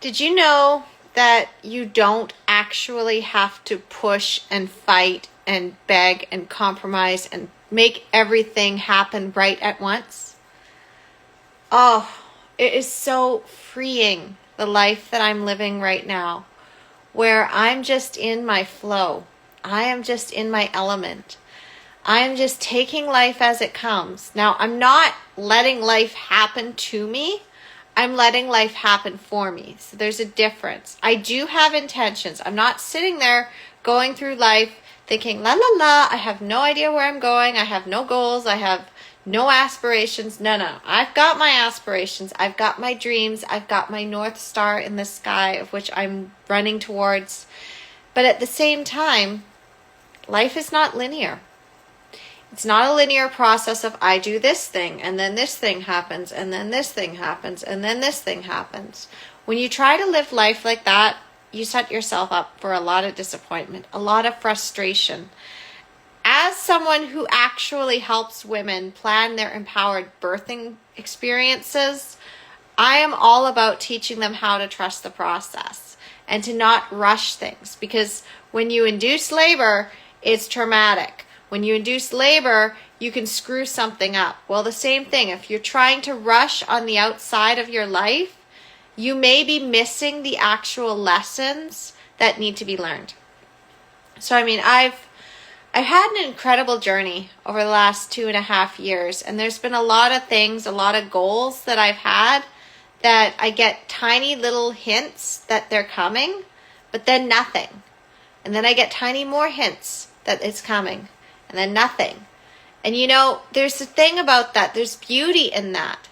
Did you know that you don't actually have to push and fight and beg and compromise and make everything happen right at once? Oh, it is so freeing, the life that I'm living right now, where I'm just in my flow. I am just in my element. I am just taking life as it comes. Now, I'm not letting life happen to me. I'm letting life happen for me. So there's a difference. I do have intentions. I'm not sitting there going through life thinking, la la la, I have no idea where I'm going. I have no goals. I have no aspirations. No. I've got my aspirations. I've got my dreams. I've got my North Star in the sky of which I'm running towards. But at the same time, life is not linear. It's not a linear process of I do this thing and then this thing happens and then this thing happens and then this thing happens. When you try to live life like that, you set yourself up for a lot of disappointment, a lot of frustration. As someone who actually helps women plan their empowered birthing experiences, I am all about teaching them how to trust the process and to not rush things, because when you induce labor, it's traumatic. When you induce labor, you can screw something up. Well, the same thing. If you're trying to rush on the outside of your life, you may be missing the actual lessons that need to be learned. So, I've had an incredible journey over the last 2.5 years, and there's been a lot of things, a lot of goals that I've had that I get tiny little hints that they're coming, but then nothing. And then I get tiny more hints that it's coming. And then nothing. And there's a thing about that. There's beauty in that.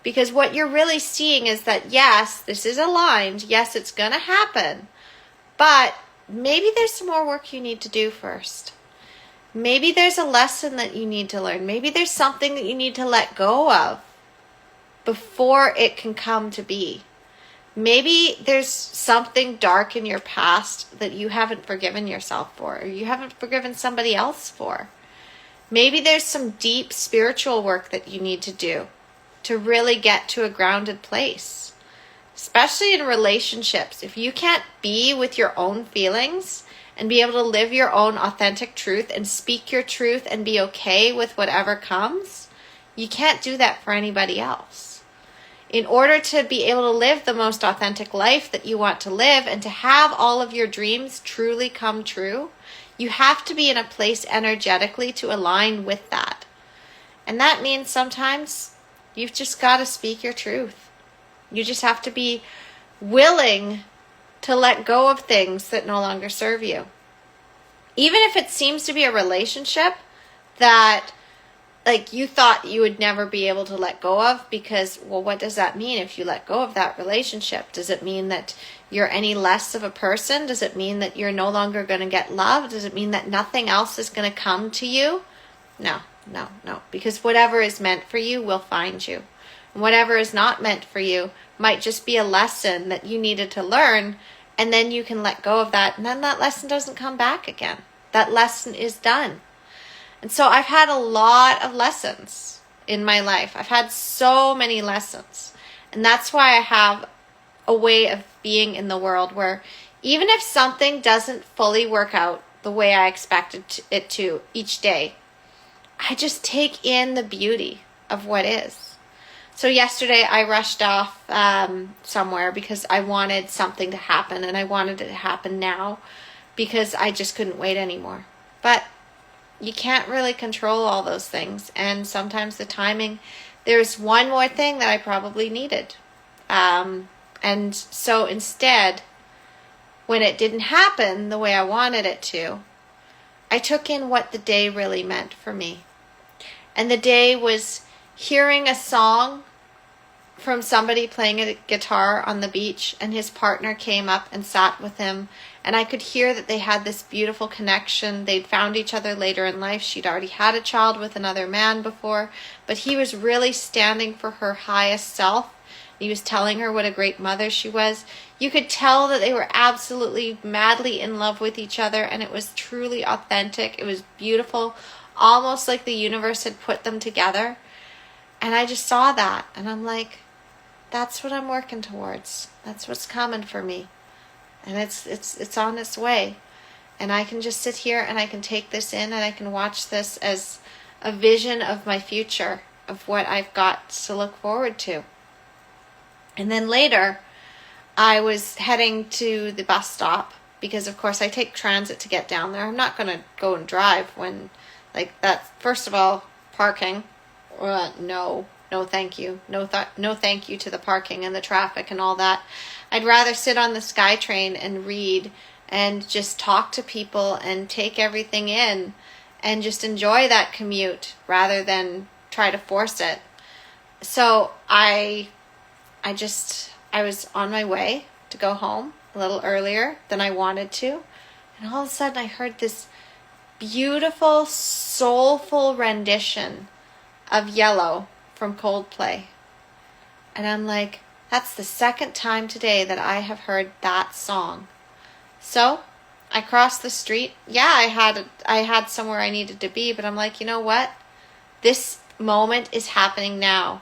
Because what you're really seeing is that, yes, this is aligned. Yes, it's going to happen. But maybe there's some more work you need to do first. Maybe there's a lesson that you need to learn. Maybe there's something that you need to let go of before it can come to be. Maybe there's something dark in your past that you haven't forgiven yourself for, or you haven't forgiven somebody else for. Maybe there's some deep spiritual work that you need to do to really get to a grounded place, especially in relationships. If you can't be with your own feelings and be able to live your own authentic truth and speak your truth and be okay with whatever comes, you can't do that for anybody else. In order to be able to live the most authentic life that you want to live and to have all of your dreams truly come true, you have to be in a place energetically to align with that. And that means sometimes you've just got to speak your truth. You just have to be willing to let go of things that no longer serve you. Even if it seems to be a relationship that you thought you would never be able to let go of, because, well, what does that mean if you let go of that relationship? Does it mean that you're any less of a person? Does it mean that you're no longer going to get love? Does it mean that nothing else is going to come to you? No. Because whatever is meant for you will find you. And whatever is not meant for you might just be a lesson that you needed to learn, and then you can let go of that, and then that lesson doesn't come back again. That lesson is done. And so I've had a lot of lessons in my life. I've had so many lessons. And that's why I have a way of being in the world where even if something doesn't fully work out the way I expected it to each day, I just take in the beauty of what is. So yesterday I rushed off somewhere because I wanted something to happen, and I wanted it to happen now because I just couldn't wait anymore. But you can't really control all those things. And sometimes the timing, there's one more thing that I probably needed. And so instead, when it didn't happen the way I wanted it to, I took in what the day really meant for me. And the day was hearing a song from somebody playing a guitar on the beach, and his partner came up and sat with him, and I could hear that they had this beautiful connection. They'd found each other later in life. She'd already had a child with another man before, but he was really standing for her highest self. He was telling her what a great mother she was. You could tell that they were absolutely madly in love with each other, and it was truly authentic. It was beautiful, almost like the universe had put them together. And I just saw that, and I'm like, that's what I'm working towards. That's what's coming for me. And it's on its way. And I can just sit here and I can take this in and I can watch this as a vision of my future, of what I've got to look forward to. And then later, I was heading to the bus stop because, of course, I take transit to get down there. I'm not going to go and drive when, like, that. First of all, parking. No, thank you. No thank you to the parking and the traffic and all that. I'd rather sit on the SkyTrain and read and just talk to people and take everything in and just enjoy that commute rather than try to force it. So I was on my way to go home a little earlier than I wanted to. And all of a sudden I heard this beautiful, soulful rendition of Yellow from Coldplay. And I'm like, that's the second time today that I have heard that song. So I crossed the street. Yeah, I had somewhere I needed to be, but I'm like, you know what? This moment is happening now.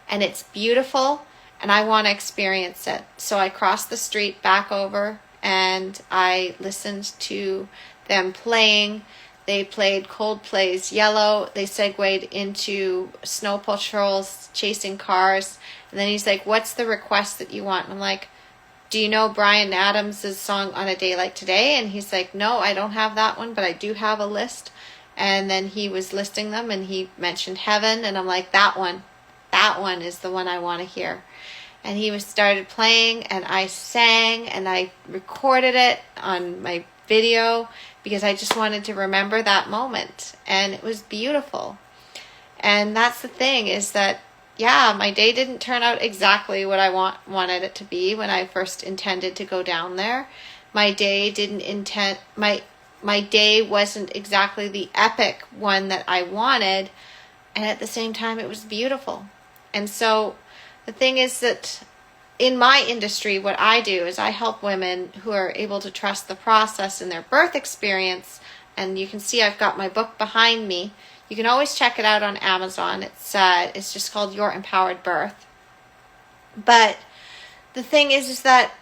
And it's beautiful. And I want to experience it. So I crossed the street back over and I listened to them playing. They played Coldplay's Yellow. They segued into Snow Patrol's Chasing Cars. And then he's like, what's the request that you want? And I'm like, do you know Bryan Adams' song On a Day Like Today? And he's like, no, I don't have that one, but I do have a list. And then he was listing them and he mentioned Heaven. And I'm like, that one is the one I want to hear. And he started playing and I sang and I recorded it on my video because I just wanted to remember that moment. And it was beautiful. And that's the thing is that, yeah, my day didn't turn out exactly what I wanted it to be when I first intended to go down there. My day my day wasn't exactly the epic one that I wanted. And at the same time, it was beautiful. And so the thing is that in my industry, what I do is I help women who are able to trust the process in their birth experience. And you can see I've got my book behind me. You can always check it out on Amazon. It's just called Your Empowered Birth. But the thing is that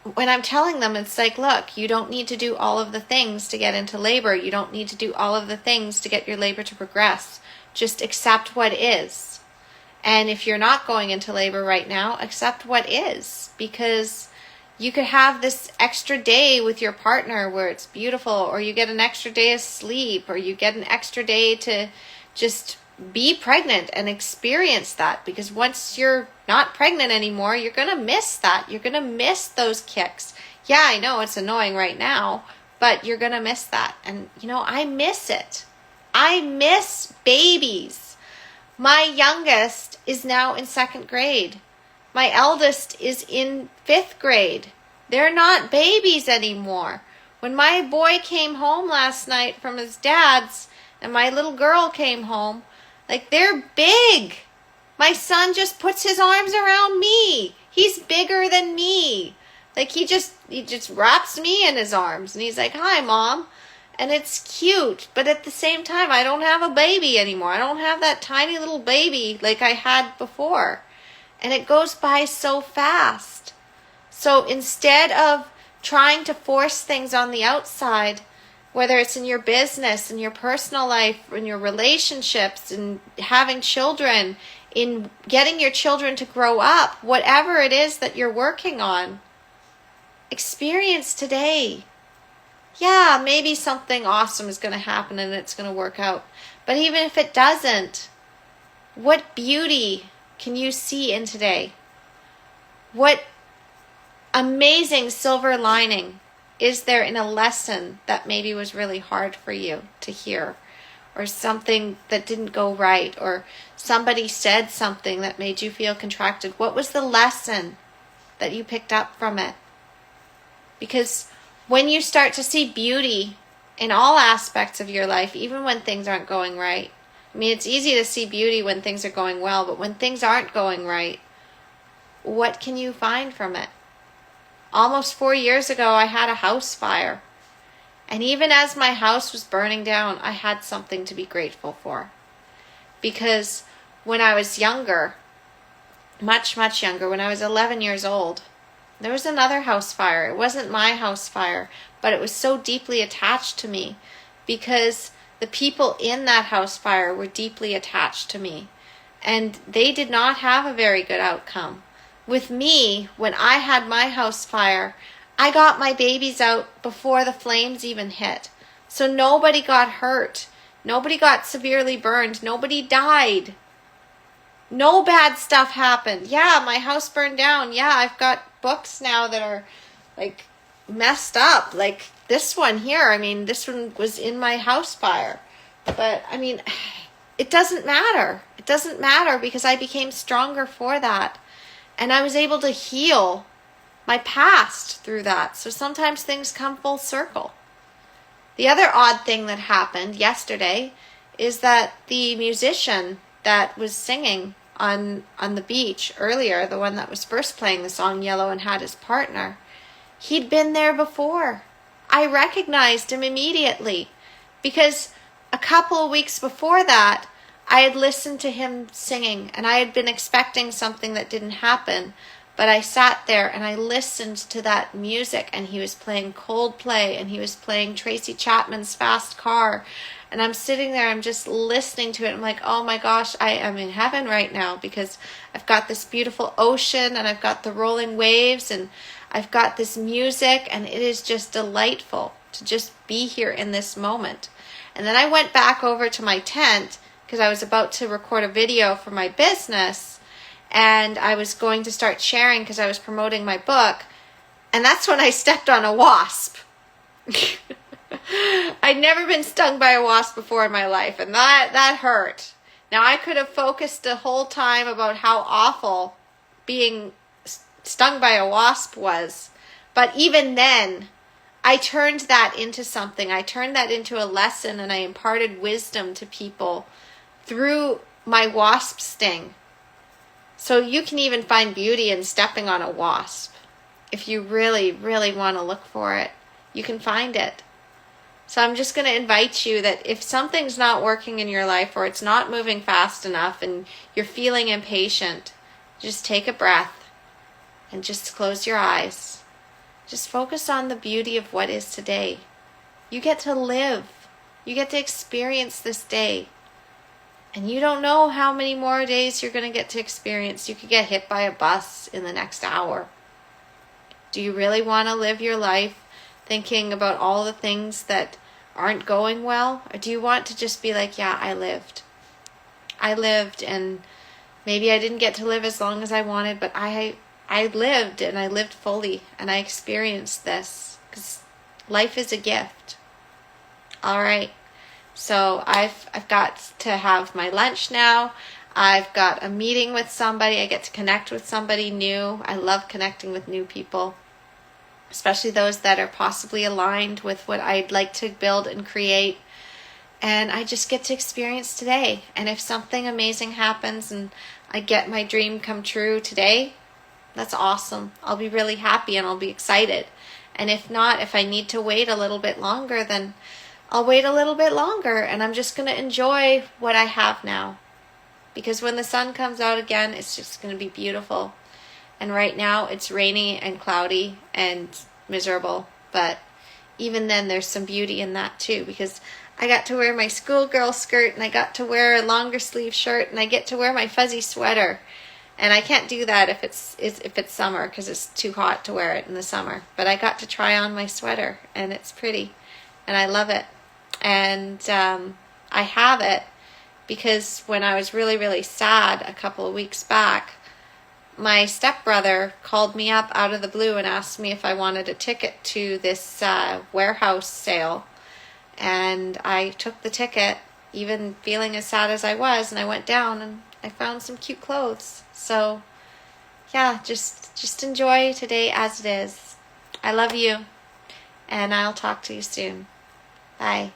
when I'm telling them, it's like, look, you don't need to do all of the things to get into labor. You don't need to do all of the things to get your labor to progress. Just accept what is. And if you're not going into labor right now, accept what is. Because you could have this extra day with your partner where it's beautiful, or you get an extra day of sleep, or you get an extra day to just be pregnant and experience that. Because once you're not pregnant anymore, you're going to miss that. You're going to miss those kicks. Yeah, I know it's annoying right now, but you're going to miss that. And, I miss it. I miss babies. My youngest is now in 2nd grade. My eldest is in 5th grade. They're not babies anymore. When my boy came home last night from his dad's and my little girl came home, they're big. My son just puts his arms around me. He's bigger than me. He just wraps me in his arms and he's like, hi, Mom. And it's cute, but at the same time, I don't have a baby anymore. I don't have that tiny little baby like I had before. And it goes by so fast. So instead of trying to force things on the outside, whether it's in your business, in your personal life, in your relationships, in having children, in getting your children to grow up, whatever it is that you're working on, experience today. Yeah, maybe something awesome is going to happen and it's going to work out. But even if it doesn't, what beauty can you see in today? What amazing silver lining is there in a lesson that maybe was really hard for you to hear? Or something that didn't go right? Or somebody said something that made you feel contracted? What was the lesson that you picked up from it? Because when you start to see beauty in all aspects of your life, even when things aren't going right. It's easy to see beauty when things are going well, but when things aren't going right, what can you find from it? Almost 4 years ago, I had a house fire. And even as my house was burning down, I had something to be grateful for. Because when I was younger, much, much younger, when I was 11 years old, there was another house fire. It wasn't my house fire, but it was so deeply attached to me because the people in that house fire were deeply attached to me. And they did not have a very good outcome. With me, when I had my house fire, I got my babies out before the flames even hit. So nobody got hurt. Nobody got severely burned. Nobody died. No bad stuff happened. Yeah, my house burned down. Yeah, I've got books now that are like messed up. Like this one here. I mean, this one was in my house fire. But I mean, it doesn't matter. It doesn't matter because I became stronger for that. And I was able to heal my past through that. So sometimes things come full circle. The other odd thing that happened yesterday is that the musician that was singing on the beach earlier, the one that was first playing the song Yellow and had his partner, he'd been there before. I recognized him immediately because a couple of weeks before that, I had listened to him singing and I had been expecting something that didn't happen. But I sat there and I listened to that music, and he was playing Coldplay and he was playing Tracy Chapman's Fast Car. And I'm sitting there, I'm just listening to it. I'm like, oh my gosh, I am in heaven right now because I've got this beautiful ocean and I've got the rolling waves and I've got this music, and it is just delightful to just be here in this moment. And then I went back over to my tent because I was about to record a video for my business. And I was going to start sharing because I was promoting my book. And that's when I stepped on a wasp. I'd never been stung by a wasp before in my life. And that hurt. Now, I could have focused the whole time about how awful being stung by a wasp was. But even then, I turned that into something. I turned that into a lesson, and I imparted wisdom to people through my wasp sting. So you can even find beauty in stepping on a wasp. If you really, really want to look for it, you can find it. So I'm just going to invite you that if something's not working in your life or it's not moving fast enough and you're feeling impatient, just take a breath and just close your eyes. Just focus on the beauty of what is today. You get to live. You get to experience this day. And you don't know how many more days you're going to get to experience. You could get hit by a bus in the next hour. Do you really want to live your life thinking about all the things that aren't going well? Or do you want to just be like, yeah, I lived. I lived, and maybe I didn't get to live as long as I wanted, but I lived, and I lived fully, and I experienced this. Because life is a gift. All right. So I've got to have my lunch now. I've got a meeting with somebody. I get to connect with somebody new. I love connecting with new people, especially those that are possibly aligned with what I'd like to build and create. And I just get to experience today. And if something amazing happens and I get my dream come true today, that's awesome. I'll be really happy and I'll be excited. And if not, if I need to wait a little bit longer, then I'll wait a little bit longer, and I'm just going to enjoy what I have now. Because when the sun comes out again, it's just going to be beautiful. And right now, it's rainy and cloudy and miserable. But even then, there's some beauty in that too. Because I got to wear my schoolgirl skirt, and I got to wear a longer sleeve shirt, and I get to wear my fuzzy sweater. And I can't do that if it's summer, because it's too hot to wear it in the summer. But I got to try on my sweater, and it's pretty. And I love it. And I have it because when I was really, really sad a couple of weeks back, my stepbrother called me up out of the blue and asked me if I wanted a ticket to this warehouse sale. And I took the ticket, even feeling as sad as I was, and I went down and I found some cute clothes. So, yeah, just enjoy today as it is. I love you, and I'll talk to you soon. Bye.